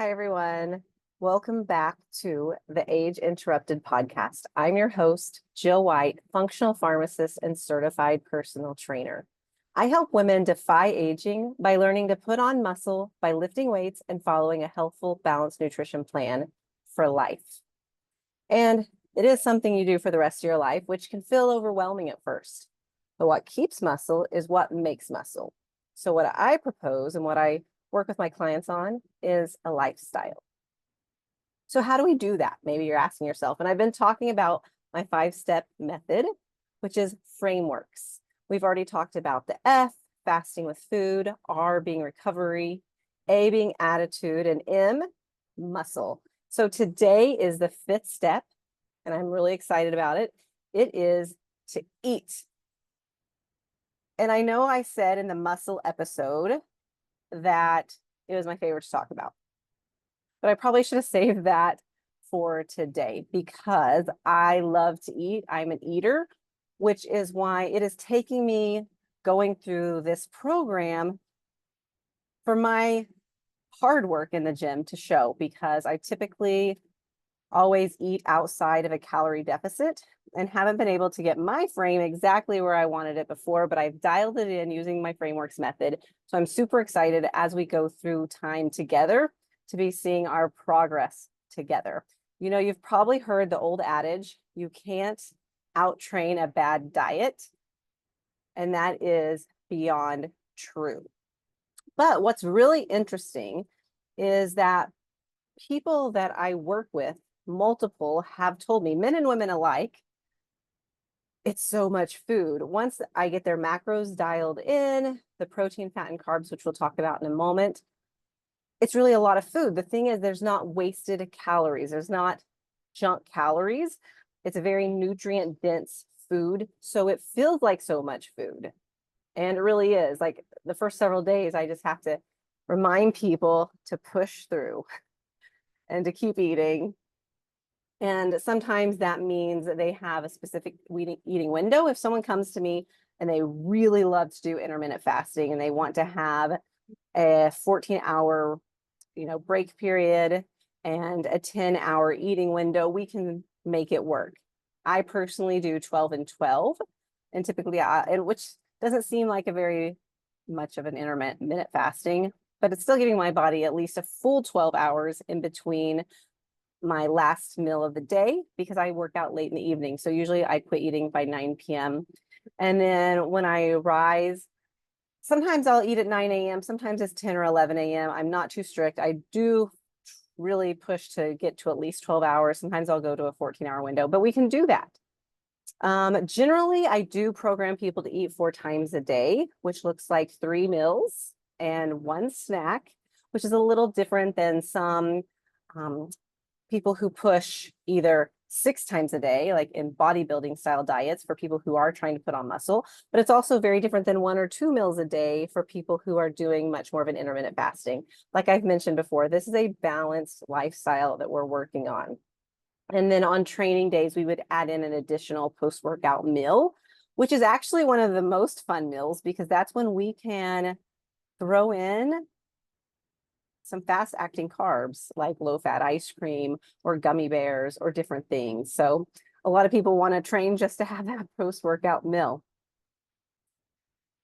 Hi, everyone. Welcome back to the Age Interrupted podcast. I'm your host, Jill White, functional pharmacist and certified personal trainer. I help women defy aging by learning to put on muscle by lifting weights and following a healthful, balanced nutrition plan for life. And it is something you do for the rest of your life, which can feel overwhelming at first. But what keeps muscle is what makes muscle. So what I propose and what I work with my clients on is a lifestyle. So how do we do that? Maybe you're asking yourself. And I've been talking about my 5-step method, which is frameworks. We've already talked about the F, fasting with food, R being recovery, A being attitude, and M, muscle. So today is the 5th step, and I'm really excited about it. It is to eat. And I know I said in the muscle episode that it was my favorite to talk about, but I probably should have saved that for today because I love to eat. I'm an eater, which is why it is taking me going through this program for my hard work in the gym to show, because I typically always eat outside of a calorie deficit and haven't been able to get my frame exactly where I wanted it before, but I've dialed it in using my frameworks method. So I'm super excited as we go through time together to be seeing our progress together. You know, you've probably heard the old adage, you can't out-train a bad diet, and that is beyond true. But what's really interesting is that people that I work with, multiple, have told me, men and women alike, it's so much food. Once I get their macros dialed in, the protein, fat, and carbs, which we'll talk about in a moment, it's really a lot of food. The thing is, there's not wasted calories. There's not junk calories. It's a very nutrient dense food. So it feels like so much food. And it really is. Like the first several days, I just have to remind people to push through and to keep eating. And sometimes that means that they have a specific eating window. If someone comes to me and they really love to do intermittent fasting and they want to have a 14-hour, break period and a 10-hour eating window, we can make it work. I personally do 12 and 12, and typically, which doesn't seem like a very much of an intermittent fasting, but it's still giving my body at least a full 12 hours in between my last meal of the day, because I work out late in the evening. So usually I quit eating by 9 p.m. And then when I rise, sometimes I'll eat at 9 a.m. Sometimes it's 10 or 11 a.m. I'm not too strict. I do really push to get to at least 12 hours. Sometimes I'll go to a 14-hour window, but we can do that. Generally, I do program people to eat 4 times a day, which looks like 3 meals and 1 snack, which is a little different than some people who push either 6 times a day, like in bodybuilding style diets for people who are trying to put on muscle. But it's also very different than 1 or 2 meals a day for people who are doing much more of an intermittent fasting. Like I've mentioned before, this is a balanced lifestyle that we're working on. And then on training days, we would add in an additional post-workout meal, which is actually one of the most fun meals, because that's when we can throw in some fast-acting carbs like low-fat ice cream or gummy bears or different things. So a lot of people want to train just to have that post-workout meal.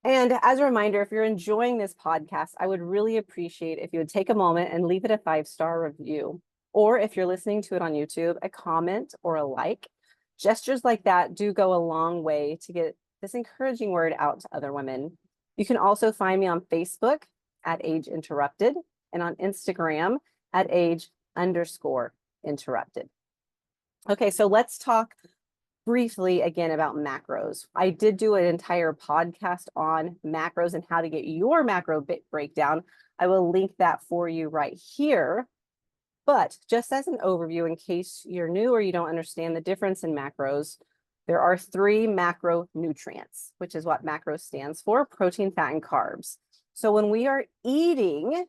And as a reminder, if you're enjoying this podcast, I would really appreciate if you would take a moment and leave it a 5-star review. Or if you're listening to it on YouTube, a comment or a like. Gestures like that do go a long way to get this encouraging word out to other women. You can also find me on Facebook at Age Interrupted, and on Instagram at age_interrupted. Okay, so let's talk briefly again about macros. I did do an entire podcast on macros and how to get your macro breakdown. I will link that for you right here. But just as an overview, in case you're new or you don't understand the difference in macros, there are 3 macronutrients, which is what macro stands for: protein, fat, and carbs. So when we are eating,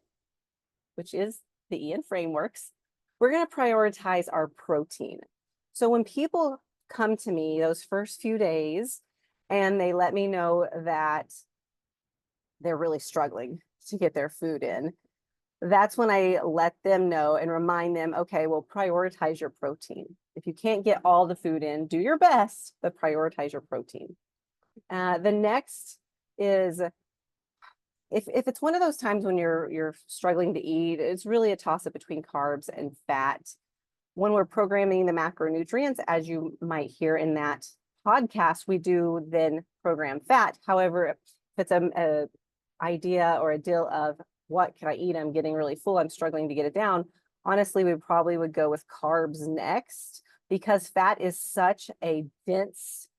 which is the E in frameworks, we're going to prioritize our protein. So when people come to me those first few days and they let me know that they're really struggling to get their food in, that's when I let them know and remind them, okay, well, prioritize your protein. If you can't get all the food in, do your best, but prioritize your protein. The next is if it's one of those times when you're struggling to eat, it's really a toss-up between carbs and fat. When we're programming the macronutrients, as you might hear in that podcast, we do then program fat. However, if it's a idea or a deal of what can I eat? I'm getting really full. I'm struggling to get it down. Honestly, we probably would go with carbs next because fat is such a dense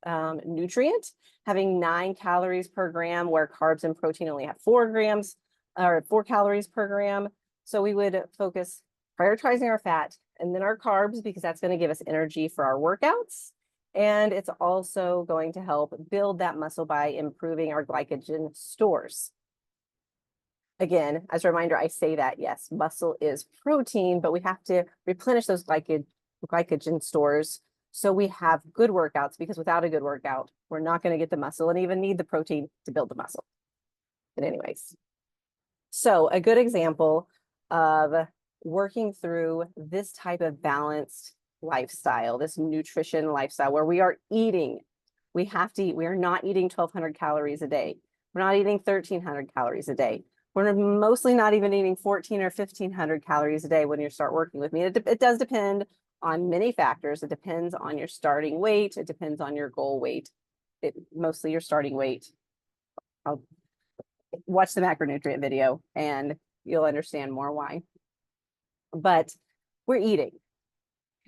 nutrient, having 9 calories per gram, where carbs and protein only have 4 grams or 4 calories per gram. So we would focus prioritizing our fat and then our carbs because that's going to give us energy for our workouts. And it's also going to help build that muscle by improving our glycogen stores. Again, as a reminder, I say that, yes, muscle is protein, but we have to replenish those glycogen stores so we have good workouts, because without a good workout, we're not going to get the muscle and even need the protein to build the muscle. But anyways, so a good example of working through this type of balanced lifestyle, this nutrition lifestyle where we are eating, we have to eat, we are not eating 1,200 calories a day. We're not eating 1,300 calories a day. We're mostly not even eating 1,400 or 1,500 calories a day when you start working with me. It does depend on many factors. It depends on your starting weight. It depends on your goal weight. Mostly your starting weight. I'll watch the macronutrient video and you'll understand more why. But we're eating.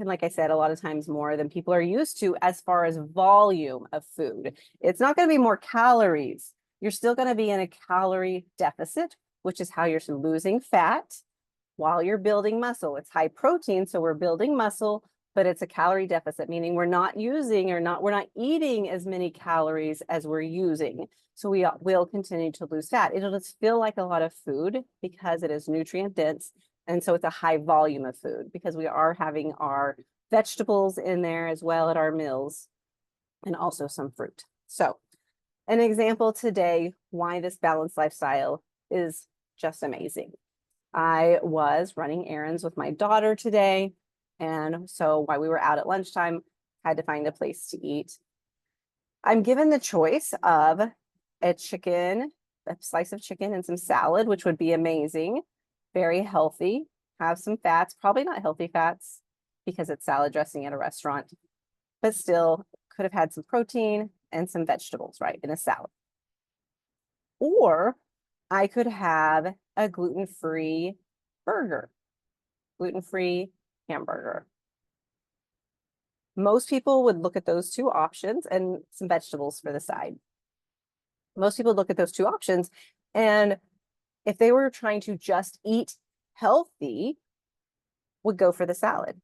And like I said, a lot of times more than people are used to as far as volume of food. It's not going to be more calories. You're still going to be in a calorie deficit, which is how you're losing fat while you're building muscle. It's high protein, so we're building muscle, but it's a calorie deficit, meaning we're not eating as many calories as we're using. So we will continue to lose fat. It'll just feel like a lot of food because it is nutrient dense. And so it's a high volume of food because we are having our vegetables in there as well at our meals and also some fruit. So an example today why this balanced lifestyle is just amazing. I was running errands with my daughter today. And so while we were out at lunchtime, I had to find a place to eat. I'm given the choice of a slice of chicken and some salad, which would be amazing. Very healthy, have some fats, probably not healthy fats because it's salad dressing at a restaurant, but still could have had some protein and some vegetables, right, in a salad. Or I could have a gluten-free burger, gluten-free hamburger. Most people would look at those two options and some vegetables for the side. Most people look at those two options, and if they were trying to just eat healthy, would go for the salad.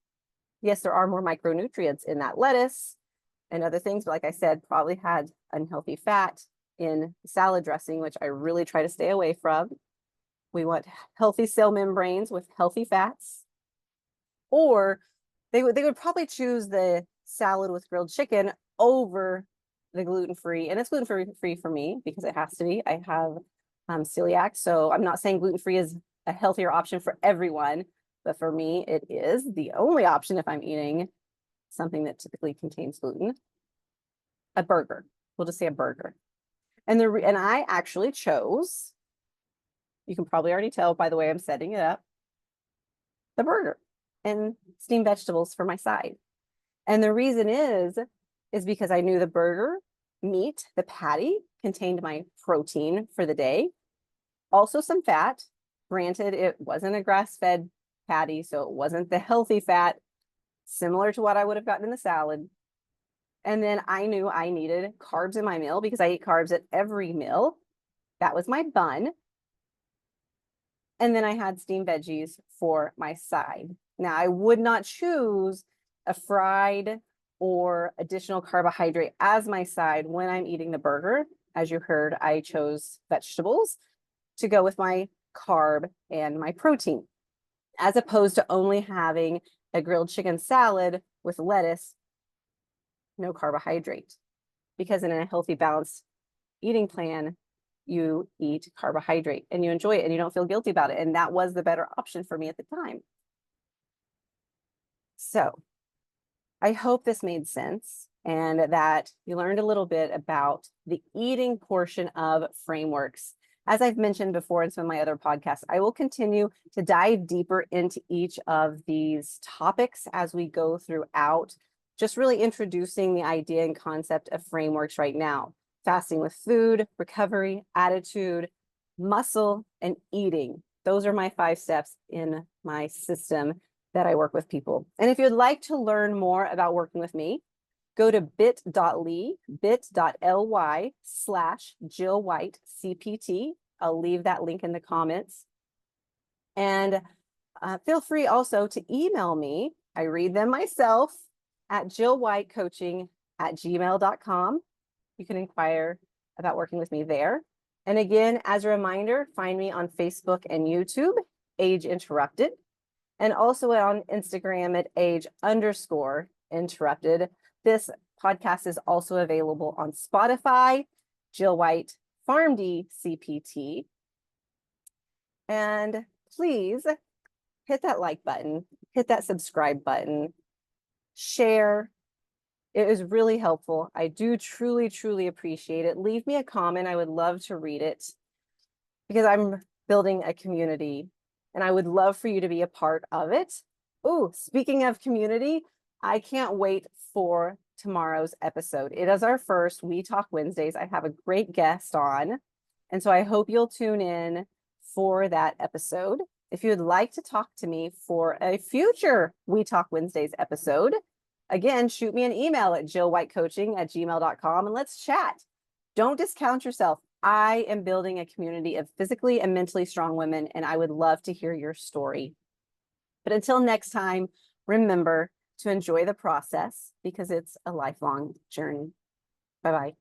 Yes, there are more micronutrients in that lettuce and other things, but like I said, probably had unhealthy fat in salad dressing, which I really try to stay away from. We want healthy cell membranes with healthy fats. Or they would probably choose the salad with grilled chicken over the gluten-free. And it's gluten-free for me because it has to be. I have celiac, so I'm not saying gluten-free is a healthier option for everyone, but for me, it is the only option if I'm eating something that typically contains gluten. A burger. We'll just say a burger. And I actually chose, you can probably already tell by the way I'm setting it up, the burger and steamed vegetables for my side. And the reason is because I knew the burger meat, the patty, contained my protein for the day, also some fat. Granted, it wasn't a grass-fed patty, so it wasn't the healthy fat, similar to what I would have gotten in the salad. And then I knew I needed carbs in my meal because I eat carbs at every meal. That was my bun. And then I had steamed veggies for my side. Now, I would not choose a fried or additional carbohydrate as my side when I'm eating the burger. As you heard, I chose vegetables to go with my carb and my protein, as opposed to only having a grilled chicken salad with lettuce, no carbohydrate. Because in a healthy, balanced eating plan, you eat carbohydrate and you enjoy it and you don't feel guilty about it. And that was the better option for me at the time. So I hope this made sense and that you learned a little bit about the eating portion of frameworks. As I've mentioned before in some of my other podcasts, I will continue to dive deeper into each of these topics as we go throughout, just really introducing the idea and concept of frameworks right now. Fasting with food, recovery, attitude, muscle, and eating. Those are my 5 steps in my system that I work with people. And if you'd like to learn more about working with me, go to bit.ly/Jill White CPT. I'll leave that link in the comments. And feel free also to email me. I read them myself at jillwhitecoaching@gmail.com. You can inquire about working with me there. And again, as a reminder, find me on Facebook and YouTube, Age Interrupted, and also on Instagram at age_interrupted. This podcast is also available on Spotify, Jill White PharmD CPT. And please hit that like button, hit that subscribe button, share. It is really helpful. I do truly, truly appreciate it. Leave me a comment. I would love to read it because I'm building a community and I would love for you to be a part of it. Oh, speaking of community, I can't wait for tomorrow's episode. It is our first We Talk Wednesdays. I have a great guest on, and so I hope you'll tune in for that episode. If you would like to talk to me for a future We Talk Wednesdays episode, again, shoot me an email at jillwhitecoaching@gmail.com and let's chat. Don't discount yourself. I am building a community of physically and mentally strong women, and I would love to hear your story. But until next time, remember to enjoy the process because it's a lifelong journey. Bye-bye.